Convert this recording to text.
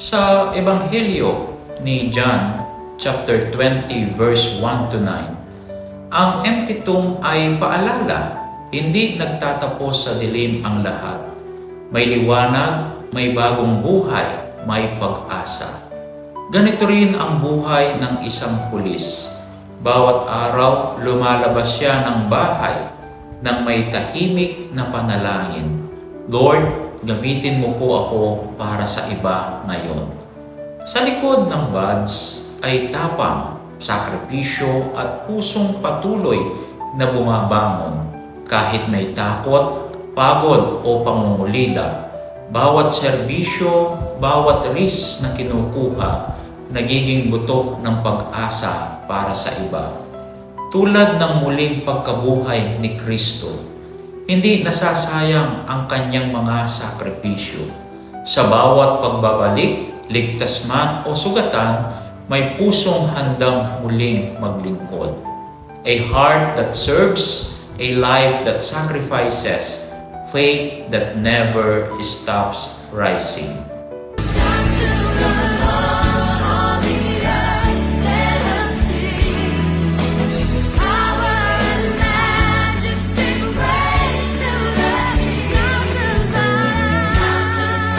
Sa Ebanghelyo ni John, chapter 20, verse 1 to 9, ang empty tomb ay paalala, hindi nagtatapos sa dilim ang lahat. May liwanag, may bagong buhay, may pag-asa. Ganito rin ang buhay ng isang pulis. Bawat araw, lumalabas siya ng bahay nang may tahimik na panalangin. Lord, gamitin mo po ako para sa iba ngayon. Sa likod ng badge ay tapang, sakripisyo at pusong patuloy na bumabangon. Kahit may takot, pagod o pangungulila, bawat serbisyo, bawat risk na kinukuha, nagiging buto ng pag-asa para sa iba. Tulad ng muling pagkabuhay ni Kristo, hindi nasasayang ang kanyang mga sakripisyo. Sa bawat pagbabalik, ligtas man o sugatan, may pusong handang muling maglingkod. A heart that serves, a life that sacrifices, faith that never stops rising.